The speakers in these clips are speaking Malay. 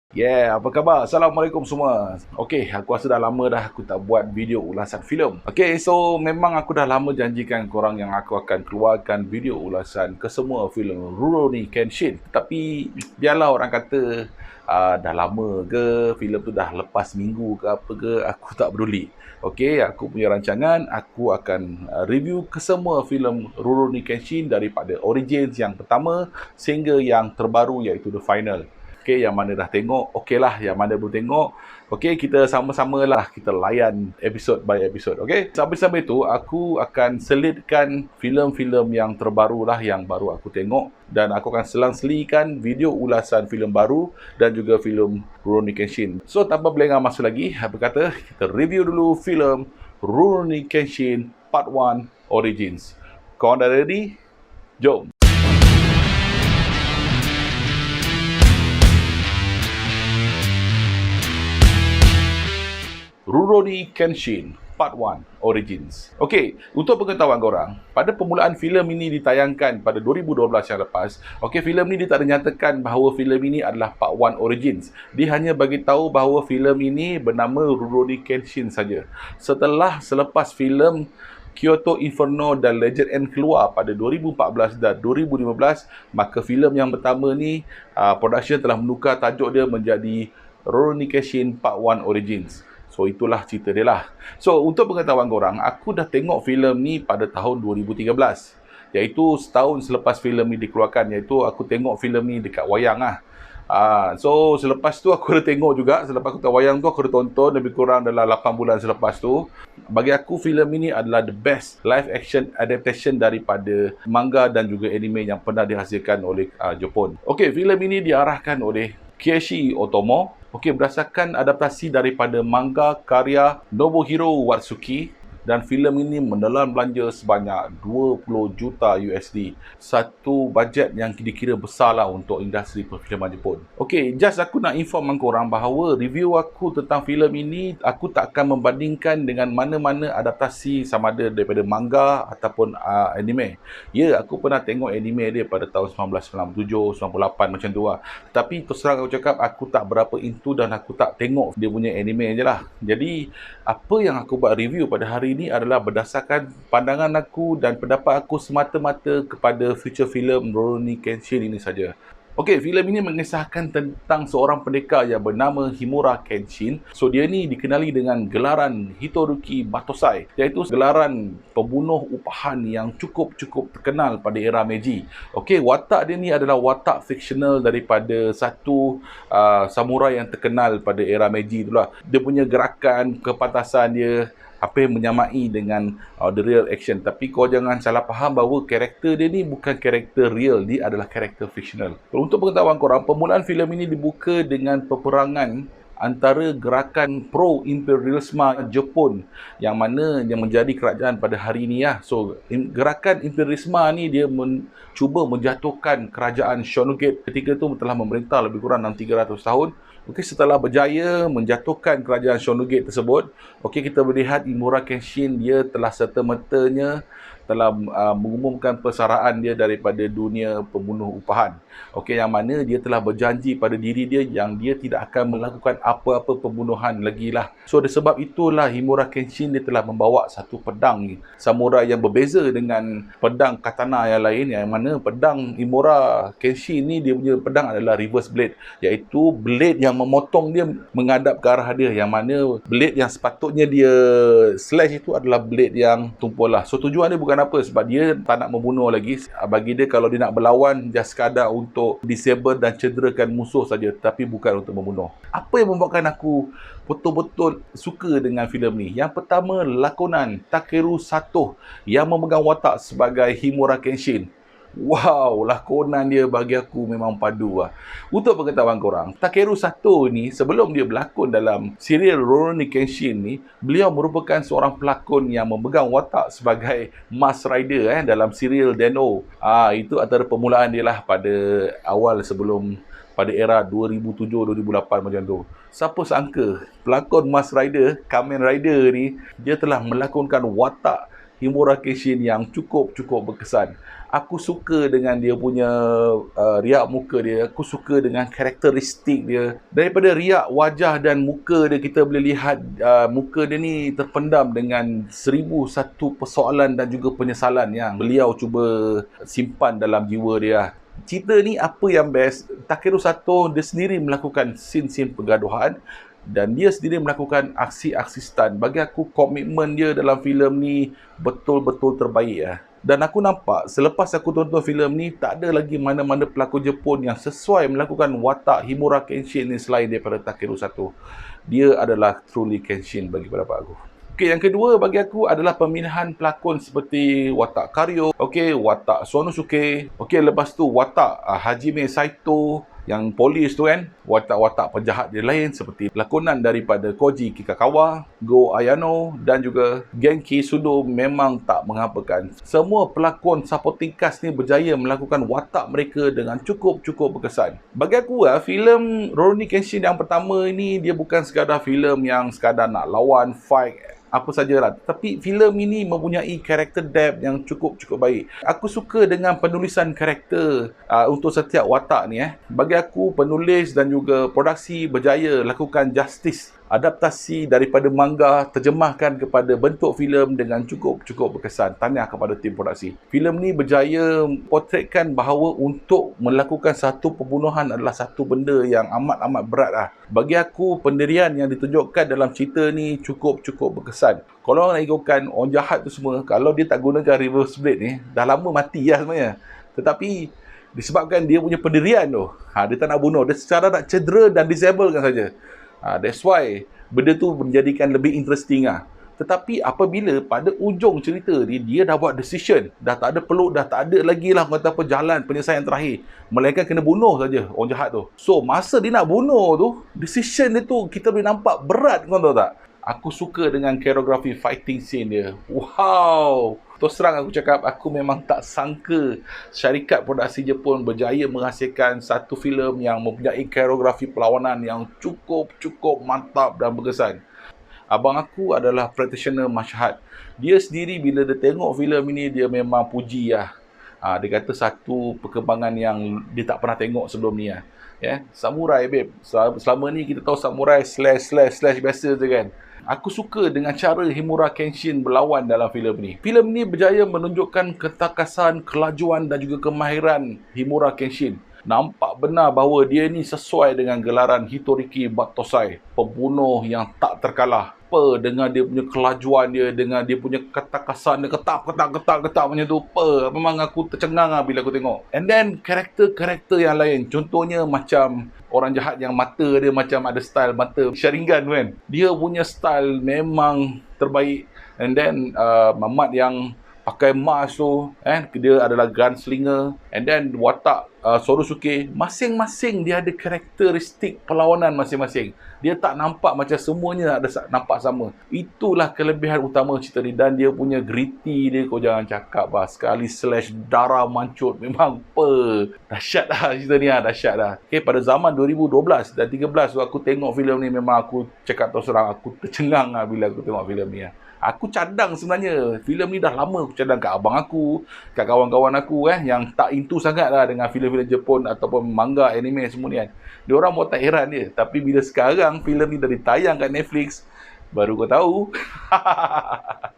Apa khabar? Assalamualaikum semua. Aku rasa dah lama dah aku tak buat video ulasan filem. So memang aku dah lama janjikan korang yang aku akan keluarkan video ulasan ke semua filem Rurouni Kenshin. Tapi biarlah orang kata dah lama ke, filem tu dah lepas minggu ke apa ke, aku tak peduli. Aku punya rancangan, aku akan review ke semua filem Rurouni Kenshin daripada Origins yang pertama sehingga yang terbaru iaitu The Final. Yang mana dah tengok, lah. Yang mana belum tengok, kita sama-sama lah kita layan episod by episod. Sambil-sambil tu, aku akan selitkan filem-filem yang terbaru lah yang baru aku tengok. Dan aku akan selang-selikan video ulasan filem baru dan juga filem Rurouni Kenshin. So, tanpa berlengah masa lagi, apa kata, kita review dulu filem Rurouni Kenshin Part 1 Origins. Korang dah ready? Jom! Rurouni Kenshin Part 1 Origins. Untuk pengetahuan korang, pada permulaan filem ini ditayangkan pada 2012 yang lepas, filem ini dia tak dinyatakan bahawa filem ini adalah Part 1 Origins. Dia hanya bagi tahu bahawa filem ini bernama Rurouni Kenshin saja. Selepas filem Kyoto Inferno dan Legend End keluar pada 2014 dan 2015, maka filem yang pertama ni production telah menukar tajuk dia menjadi Rurouni Kenshin Part 1 Origins. So, itulah cerita dia lah. So, untuk pengetahuan korang, aku dah tengok filem ni pada tahun 2013. Iaitu setahun selepas filem ni dikeluarkan. Iaitu aku tengok filem ni dekat wayang lah. So, selepas tu aku dah tengok juga. Selepas aku tengok wayang tu, aku dah tonton lebih kurang dalam 8 bulan selepas tu. Bagi aku, filem ini adalah the best live action adaptation daripada manga dan juga anime yang pernah dihasilkan oleh Jepun. Filem ini diarahkan oleh Kiyoshi Otomo. Berdasarkan adaptasi daripada manga karya Nobuhiro Watsuki, dan filem ini menelan belanja sebanyak 20 juta USD. Satu bajet yang dikira besar lah untuk industri perfilman Jepun. Just aku nak inform korang bahawa review aku tentang filem ini, aku tak akan membandingkan dengan mana-mana adaptasi sama ada daripada manga ataupun anime. Aku pernah tengok anime dia pada tahun 1997, 98 macam tu lah. Tapi terus terang aku cakap, aku tak berapa into dan aku tak tengok dia punya anime je lah. Jadi, apa yang aku buat review pada hari ini adalah berdasarkan pandangan aku dan pendapat aku semata-mata kepada feature filem Rurouni Kenshin ini saja. Filem ini mengisahkan tentang seorang pendekar yang bernama Himura Kenshin. So, dia ni dikenali dengan gelaran Hitoruki Batosai, iaitu gelaran pembunuh upahan yang cukup terkenal pada era Meiji. Watak dia ni adalah watak fiksional daripada satu samurai yang terkenal pada era Meiji itulah. Dia punya gerakan, kepantasan dia apa yang menyamai dengan the real action. Tapi kau jangan salah faham bahawa karakter dia ni bukan karakter real, dia adalah karakter fiksional. Untuk pengetahuan korang, permulaan filem ini dibuka dengan peperangan antara gerakan pro-imperialisme Jepun yang mana yang menjadi kerajaan pada hari ini lah. So, gerakan imperialisme ni dia cuba menjatuhkan kerajaan Shogunate ketika tu telah memerintah lebih kurang dalam 300 tahun. Setelah berjaya menjatuhkan kerajaan Shogunate tersebut, kita melihat Himura Kenshin dia telah serta-mertanya telah mengumumkan persaraan dia daripada dunia pembunuh upahan. Yang mana dia telah berjanji pada diri dia yang dia tidak akan melakukan apa-apa pembunuhan lagi lah. So, sebab itulah Himura Kenshin dia telah membawa satu pedang samurai yang berbeza dengan pedang katana yang lain, yang mana pedang Himura Kenshin ni dia punya pedang adalah reverse blade, iaitu blade yang memotong dia menghadap ke arah dia, yang mana blade yang sepatutnya dia slash itu adalah blade yang tumpul lah. So, tujuan dia bukan apa, sebab dia tak nak membunuh lagi. Bagi dia, kalau dia nak berlawan, just sekadar untuk disable dan cederakan musuh saja, tapi bukan untuk membunuh. Apa yang membuatkan aku betul-betul suka dengan filem ni? Yang pertama, lakonan Takeru Sato yang memegang watak sebagai Himura Kenshin. Wow, lakonan dia bagi aku memang padu lah. Untuk pengetahuan korang, Takeru Sato ni sebelum dia berlakon dalam serial Rurouni Kenshin ni, beliau merupakan seorang pelakon yang memegang watak sebagai Mask Rider dalam serial Den-O. Itu antara permulaan dia lah pada awal sebelum pada era 2007-2008 macam tu. Siapa sangka pelakon Mask Rider, Kamen Rider ni, dia telah melakonkan watak Himura Kenshin yang cukup berkesan. Aku suka dengan dia punya riak muka dia. Aku suka dengan karakteristik dia. Daripada riak wajah dan muka dia, kita boleh lihat muka dia ni terpendam dengan 1001 persoalan dan juga penyesalan yang beliau cuba simpan dalam jiwa dia. Cerita ni apa yang best, Takeru Sato dia sendiri melakukan scene-scene pergaduhan dan dia sendiri melakukan aksi-aksi stunt. Bagi aku komitmen dia dalam filem ni betul-betul terbaik lah. Dan aku nampak selepas aku tonton filem ni, tak ada lagi mana-mana pelakon Jepun yang sesuai melakukan watak Himura Kenshin ni selain daripada Takeru Sato. Dia adalah truly Kenshin bagi pendapat aku. Okey, yang kedua bagi aku adalah pemilihan pelakon seperti watak Karyo, okey, watak Sonosuke, okey, lepas tu watak Hajime Saito yang polis tu kan, watak-watak penjahat dia lain seperti lakonan daripada Koji Kikakawa, Go Ayano dan juga Genki Sudo memang tak mengapakan. Semua pelakon supporting cast ni berjaya melakukan watak mereka dengan cukup berkesan. Bagi aku filem Rurouni Kenshin yang pertama ini dia bukan sekadar filem yang sekadar nak lawan, fight, apa sajalah. Tapi filem ini mempunyai karakter depth yang cukup baik. Aku suka dengan penulisan karakter untuk setiap watak ni. Bagi aku, penulis dan juga produksi berjaya lakukan justice adaptasi daripada manga terjemahkan kepada bentuk filem dengan cukup berkesan. Tahniah kepada tim produksi. Filem ni berjaya potretkan bahawa untuk melakukan satu pembunuhan adalah satu benda yang amat berat lah. Bagi aku, pendirian yang ditunjukkan dalam cerita ni cukup berkesan. Kalau nak ikutkan orang jahat tu semua, kalau dia tak gunakan reverse blade ni, dah lama mati lah sebenarnya. Tetapi disebabkan dia punya pendirian tu, dia tak nak bunuh, dia secara nak cedera dan disablekan saja. That's why benda tu menjadikan lebih interesting lah. Tetapi apabila pada ujung cerita ni dia dah buat decision, dah tak ada peluk, dah tak ada lagi lah kata apa jalan penyelesaian terakhir, melainkan kena bunuh saja orang jahat tu. So masa dia nak bunuh tu, decision dia tu kita boleh nampak berat, kau tahu tak? Aku suka dengan koreografi fighting scene dia. Wow! Terus terang aku cakap, aku memang tak sangka syarikat produksi Jepun berjaya menghasilkan satu filem yang mempunyai koreografi perlawanan yang cukup mantap dan berkesan. Abang aku adalah practitioner martial art. Dia sendiri bila dia tengok filem ini, dia memang puji lah. Dia kata satu perkembangan yang dia tak pernah tengok sebelum ni lah. Samurai babe. Selama ni kita tahu samurai slash biasa je kan. Aku suka dengan cara Himura Kenshin berlawan dalam filem ni. Filem ni berjaya menunjukkan ketakasan, kelajuan dan juga kemahiran Himura Kenshin. Nampak benar bahawa dia ni sesuai dengan gelaran Hitoriki Battosai, pembunuh yang tak terkalah. Dengan dia punya kelajuan dia, dengan dia punya ketakasan dia, ketak macam tu. Memang aku tercengang lah bila aku tengok. And then karakter-karakter yang lain, contohnya macam orang jahat yang mata dia macam ada style mata Sharingan kan. Dia punya style memang terbaik. And then Mamat yang pakai mask tu, dia adalah gunslinger. And then watak Sonosuke, masing-masing dia ada karakteristik perlawanan masing-masing. Dia tak nampak macam semuanya ada nampak sama. Itulah kelebihan utama cerita ni. Dan dia punya gritty dia, kau jangan cakap lah. Sekali slash darah mancut, memang dahsyat lah cerita ni lah, dahsyat lah. Okay, pada zaman 2012 dan 2013 aku tengok filem ni, memang aku cakap terus terang, aku tercengang lah bila aku tengok filem ni lah. Aku cadang sebenarnya. Filem ni dah lama aku cadang kat abang aku, kat kawan-kawan aku yang tak into sangat lah dengan filem-filem Jepun ataupun manga, anime semua ni kan. Diorang mau tak heran dia. Tapi bila sekarang filem ni dah ditayang kat Netflix, baru kau tahu.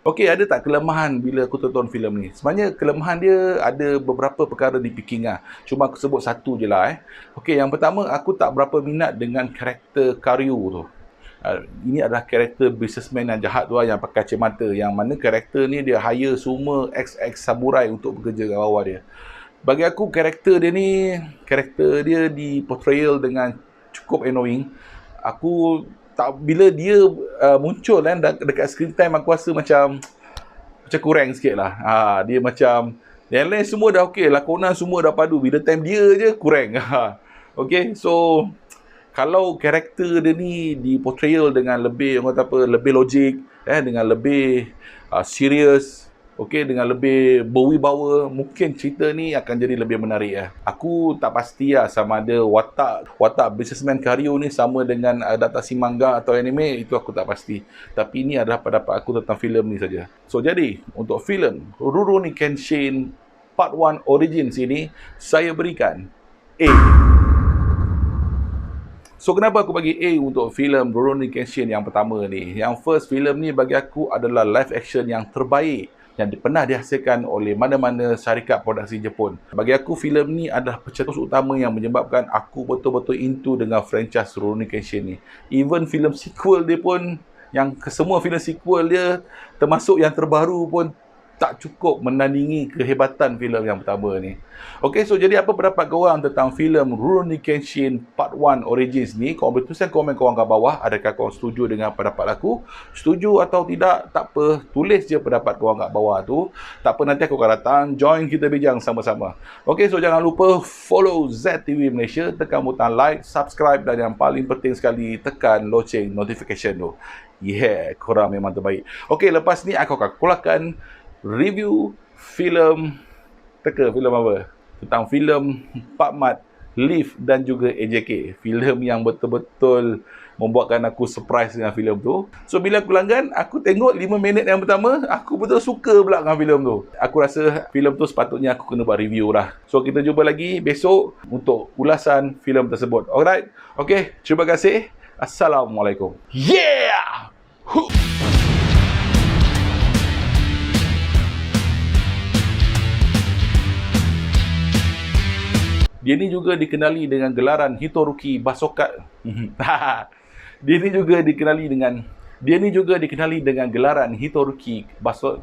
Okey, ada tak kelemahan bila aku tonton filem ni? Sebenarnya kelemahan dia ada beberapa perkara di picking lah. Cuma aku sebut satu je lah. Okey, yang pertama, aku tak berapa minat dengan karakter Karyu tu. Ini adalah karakter businessman yang jahat tu lah, yang pakai kacamata, yang mana karakter ni dia hire semua ex samurai untuk bekerja kat bawah dia. Bagi aku karakter dia di portrayal dengan cukup annoying. Aku tak, bila dia muncul dekat screen time, aku rasa macam kurang sikit lah. Dia macam yang lain semua dah okey, lakonan semua dah padu, bila time dia je kurang. Okay, so kalau karakter dia ni di portrayal dengan lebih, orang kata apa, lebih logik, dengan lebih serius, okey, dengan lebih berwibawa, mungkin cerita ni akan jadi lebih menarik ya. Aku tak pasti lah sama ada watak businessman Karyo ni sama dengan adaptasi manga atau anime, itu aku tak pasti. Tapi ini adalah pendapat aku tentang filem ni saja. So jadi, untuk filem Rurouni Kenshin Part 1 Origins ini, saya berikan A. So, kenapa aku bagi A untuk filem Rurouni Kenshin yang pertama ni? Yang first, filem ni bagi aku adalah live action yang terbaik yang pernah dihasilkan oleh mana-mana syarikat produksi Jepun. Bagi aku, filem ni adalah pencetus utama yang menyebabkan aku betul-betul into dengan franchise Rurouni Kenshin ni. Even filem sequel dia pun, semua filem sequel dia, termasuk yang terbaru pun, tak cukup menandingi kehebatan filem yang pertama ni. Okey, so jadi apa pendapat korang tentang filem Rurouni Kenshin Part 1 Origins ni? Korang boleh tuliskan komen korang kat bawah. Adakah korang setuju dengan pendapat aku? Setuju atau tidak, tak apa. Tulis je pendapat korang kat bawah tu. Tak apa, nanti aku akan datang, join kita bijang sama-sama. Okey, so jangan lupa follow ZTV Malaysia, tekan butang like, subscribe dan yang paling penting sekali, tekan loceng notification tu. Yeah, korang memang terbaik. Okey, lepas ni aku akan keluarkan review filem filem apa? Tentang filem Pak Mat, Liv dan juga AJK. Filem yang betul-betul membuatkan aku surprise dengan filem tu. So bila aku langgan, aku tengok 5 minit yang pertama, aku betul suka pula dengan filem tu. Aku rasa filem tu sepatutnya aku kena buat review lah. So kita jumpa lagi besok untuk ulasan filem tersebut. Alright? Okay, terima kasih. Assalamualaikum. Yeah! Dia ni juga dikenali dengan gelaran Hitoruki Basoka. Dia ni juga dikenali dengan gelaran Hitoruki Basoka.